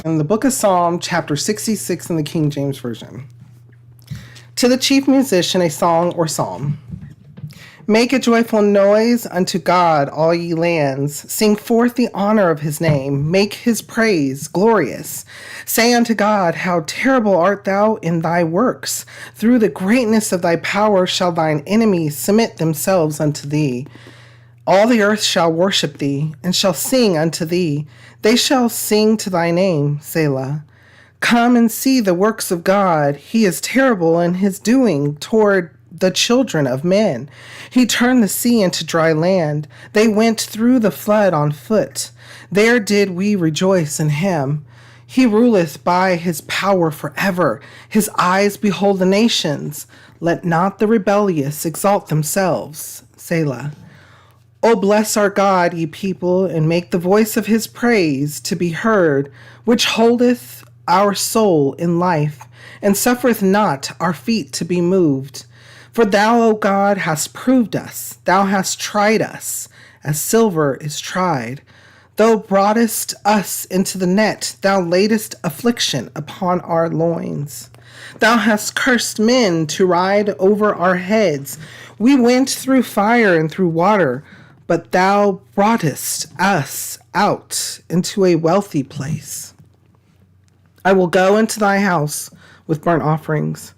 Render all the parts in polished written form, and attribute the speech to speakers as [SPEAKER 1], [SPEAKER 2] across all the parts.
[SPEAKER 1] In the book of Psalm, chapter 66 in the King James Version. To the chief musician, a song or psalm. Make a joyful noise unto God, all ye lands. Sing forth the honor of his name. Make his praise glorious. Say unto God, how terrible art thou in thy works. Through the greatness of thy power shall thine enemies submit themselves unto thee. All the earth shall worship thee, and shall sing unto thee. They shall sing to thy name, Selah. Come and see the works of God. He is terrible in his doing toward the children of men. He turned the sea into dry land. They went through the flood on foot. There did we rejoice in him. He ruleth by his power forever. His eyes behold the nations. Let not the rebellious exalt themselves, Selah. O bless our God, ye people, and make the voice of his praise to be heard, which holdeth our soul in life, and suffereth not our feet to be moved. For thou, O God, hast proved us, thou hast tried us, as silver is tried. Thou broughtest us into the net, thou laidest affliction upon our loins. Thou hast cursed men to ride over our heads. We went through fire and through water, but thou broughtest us out into a wealthy place. I will go into thy house with burnt offerings.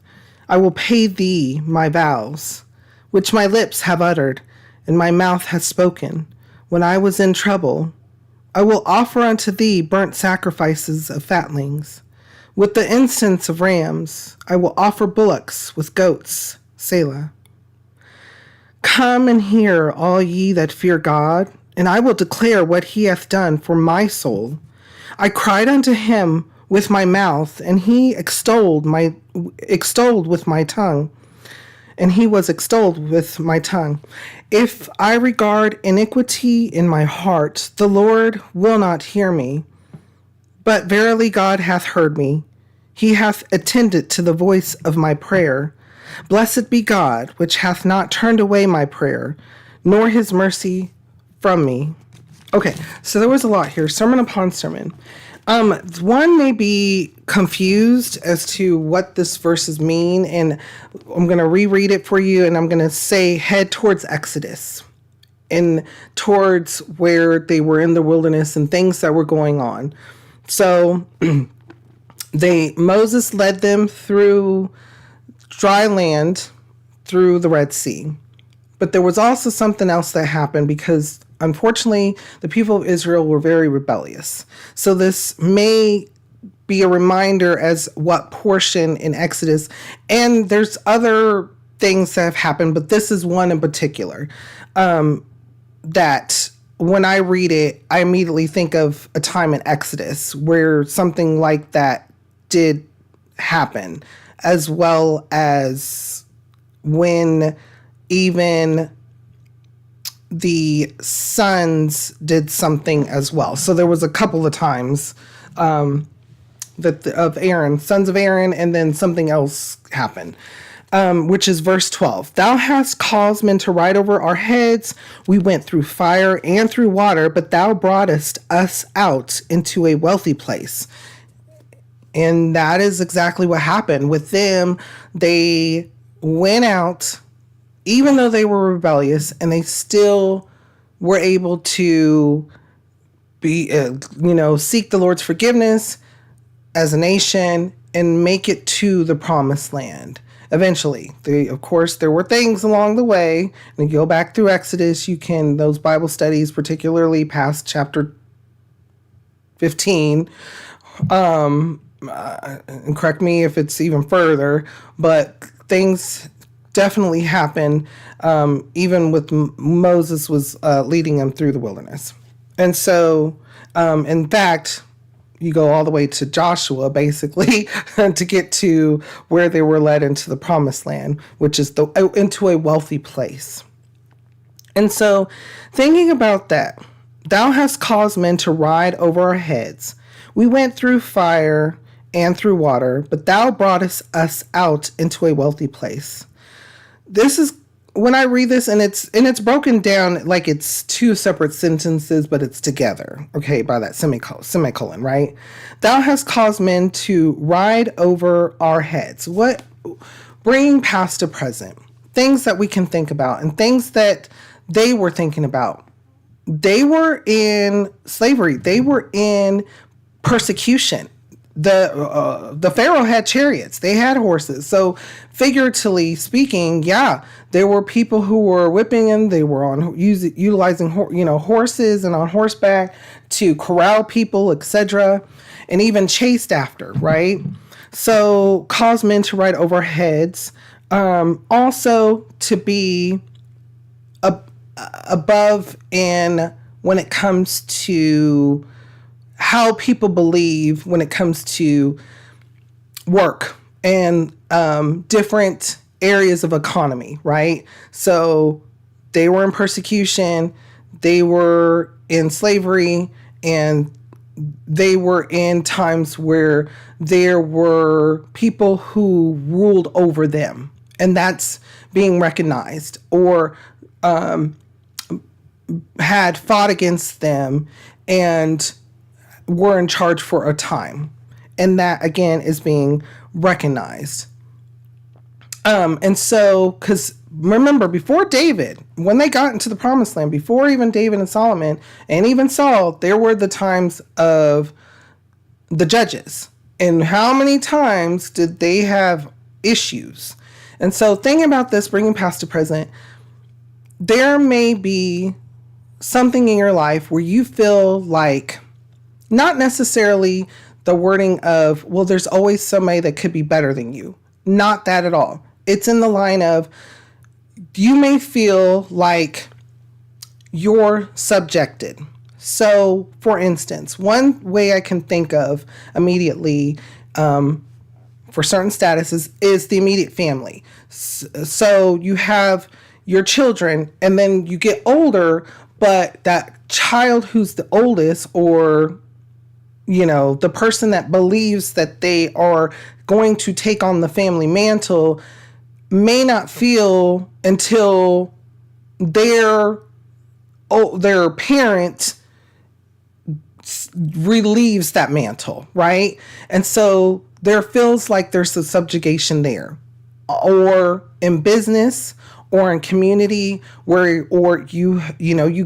[SPEAKER 1] I will pay thee my vows, which my lips have uttered, and my mouth has spoken. When I was in trouble, I will offer unto thee burnt sacrifices of fatlings. With the incense of rams, I will offer bullocks with goats, Selah. Come and hear, all ye that fear God, and I will declare what he hath done for my soul. I cried unto him with my mouth, and he extolled with my tongue. And he was extolled with my tongue. If I regard iniquity in my heart, the Lord will not hear me. But verily God hath heard me. He hath attended to the voice of my prayer. Blessed be God, which hath not turned away my prayer, nor his mercy from me. Okay, so there was a lot here, sermon upon sermon. One may be confused as to what this verses mean, and I'm going to reread it for you, and I'm going to say head towards Exodus and towards where they were in the wilderness and things that were going on. So Moses led them through dry land, through the Red Sea. But there was also something else that happened because, unfortunately, the people of Israel were very rebellious. So this may be a reminder as what portion in Exodus. And there's other things that have happened, but this is one in particular that when I read it, I immediately think of a time in Exodus where something like that did happen, as well as when even the sons did something as well. So there was a couple of times of Aaron, sons of Aaron, and then something else happened, which is verse 12. Thou hast caused men to ride over our heads. We went through fire and through water, but thou broughtest us out into a wealthy place. And that is exactly what happened with them. They went out, even though they were rebellious, and they still were able to be, seek the Lord's forgiveness as a nation and make it to the promised land. Eventually, of course, there were things along the way. And you go back through Exodus, those Bible studies, particularly past chapter 15, and correct me if it's even further, but things definitely happen, even with Moses was leading them through the wilderness. And so, in fact, you go all the way to Joshua, basically, to get to where they were led into the promised land, which is into a wealthy place. And so, thinking about that, thou hast caused men to ride over our heads. We went through fire and through water, but thou broughtest us out into a wealthy place. This is when I read this, and it's broken down like it's two separate sentences, but it's together, okay, by that semicolon, right? Thou hast caused men to ride over our heads. What, bringing past to present, things that we can think about and things that they were thinking about. They were in slavery. They were in persecution. The Pharaoh had chariots. They had horses. So figuratively speaking, yeah, there were people who were whipping them. They were utilizing horses and on horseback to corral people, etc., and even chased after. Right. So cause men to ride over heads. Also to be above in when it comes to how people believe when it comes to work and different areas of economy, right? So they were in persecution, they were in slavery, and they were in times where there were people who ruled over them, and that's being recognized, or had fought against them and were in charge for a time. And that, again, is being recognized. And so, because remember, before David, when they got into the promised land, before even David and Solomon, and even Saul, there were the times of the judges. And how many times did they have issues? And so, thinking about this, bringing past to present, there may be something in your life where you feel like, not necessarily the wording of, well, there's always somebody that could be better than you. Not that at all. It's in the line of, you may feel like you're subjected. So, for instance, one way I can think of immediately for certain statuses is the immediate family. So you have your children, and then you get older, but that child who's the oldest, or the person that believes that they are going to take on the family mantle, may not feel until their parent relieves that mantle, right? And so there feels like there's a subjugation there, or in business, or in community, where, or you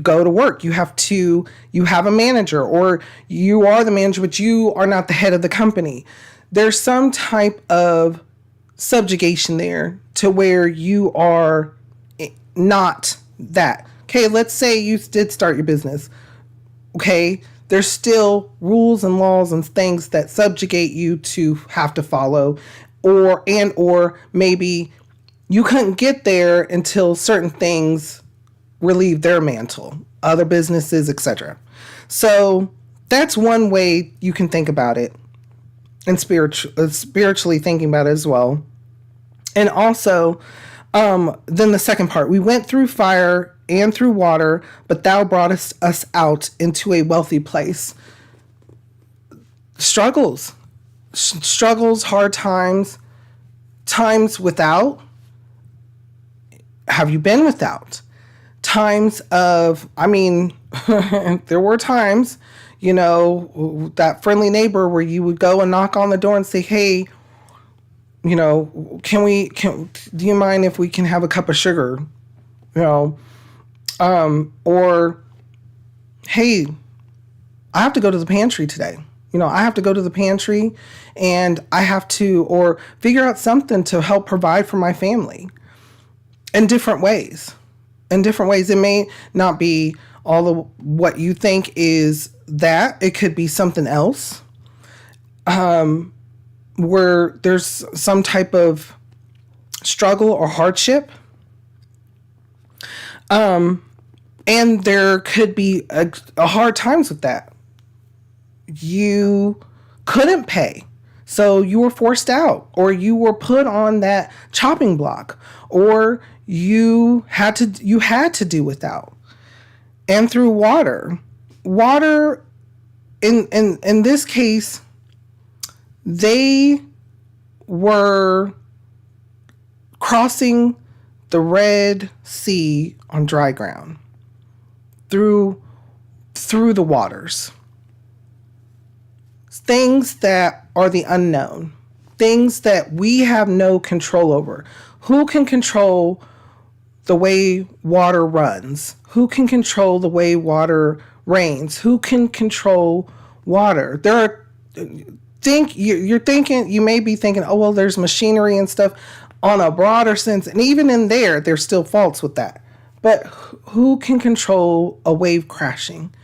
[SPEAKER 1] go to work, you have a manager, or you are the manager, but you are not the head of the company. There's some type of subjugation there to where you are not that. Okay, let's say you did start your business. Okay, there's still rules and laws and things that subjugate you to have to follow, or maybe you couldn't get there until certain things relieve their mantle, other businesses, etc. So that's one way you can think about it, and spiritually thinking about it as well. And also, then the second part, we went through fire and through water, but thou broughtest us out into a wealthy place. Struggles, hard times, times without. Have you been without? Times of, there were times, that friendly neighbor where you would go and knock on the door and say, hey, do you mind if we can have a cup of sugar? Or, hey, I have to go to the pantry today. I have to go to the pantry and I have to, or figure out something to help provide for my family. In different ways. It may not be all of what you think is that. It could be something else. Where there's some type of struggle or hardship. And there could be a hard times with that. You couldn't pay. So you were forced out, or you were put on that chopping block, or you had to do without. And through water in this case, they were crossing the Red Sea on dry ground, through the waters. Things that are the unknown, things that we have no control over. Who can control the way water runs? Who can control the way water rains? Who can control water? You may be thinking, oh, well, there's machinery and stuff on a broader sense. And even in there's still faults with that. But who can control a wave crashing?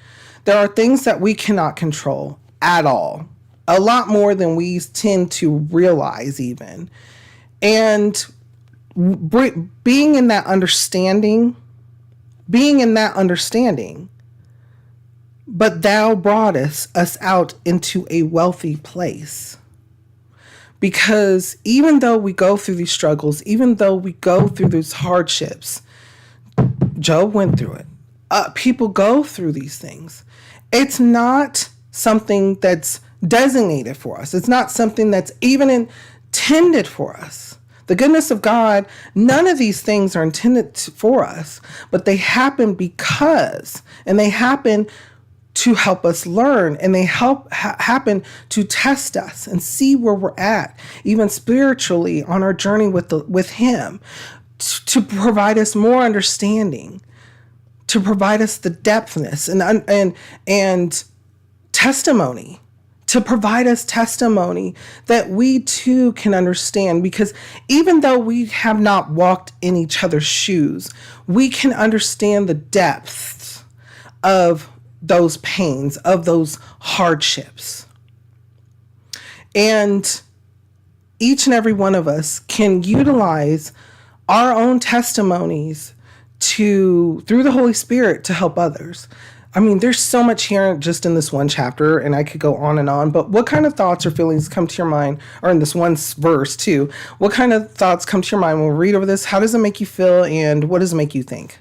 [SPEAKER 1] There are things that we cannot control at all. A lot more than we tend to realize even. And being in that understanding, but thou broughtest us out into a wealthy place. Because even though we go through these struggles, even though we go through these hardships, Job went through it. People go through these things. It's not something that's designated for us. It's not something that's even intended for us. The goodness of God, none of these things are intended for us, but they happen and they happen to help us learn, and they happen to test us and see where we're at, even spiritually on our journey with Him, to provide us more understanding, to provide us the depthness and testimony, to provide us testimony that we too can understand. Because even though we have not walked in each other's shoes, we can understand the depths of those pains, of those hardships. And each and every one of us can utilize our own testimonies through the Holy Spirit to help others. I mean, there's so much here just in this one chapter, and I could go on, but what kind of thoughts or feelings come to your mind, or in this one verse too, what kind of thoughts come to your mind when we read over this? How does it make you feel, and what does it make you think?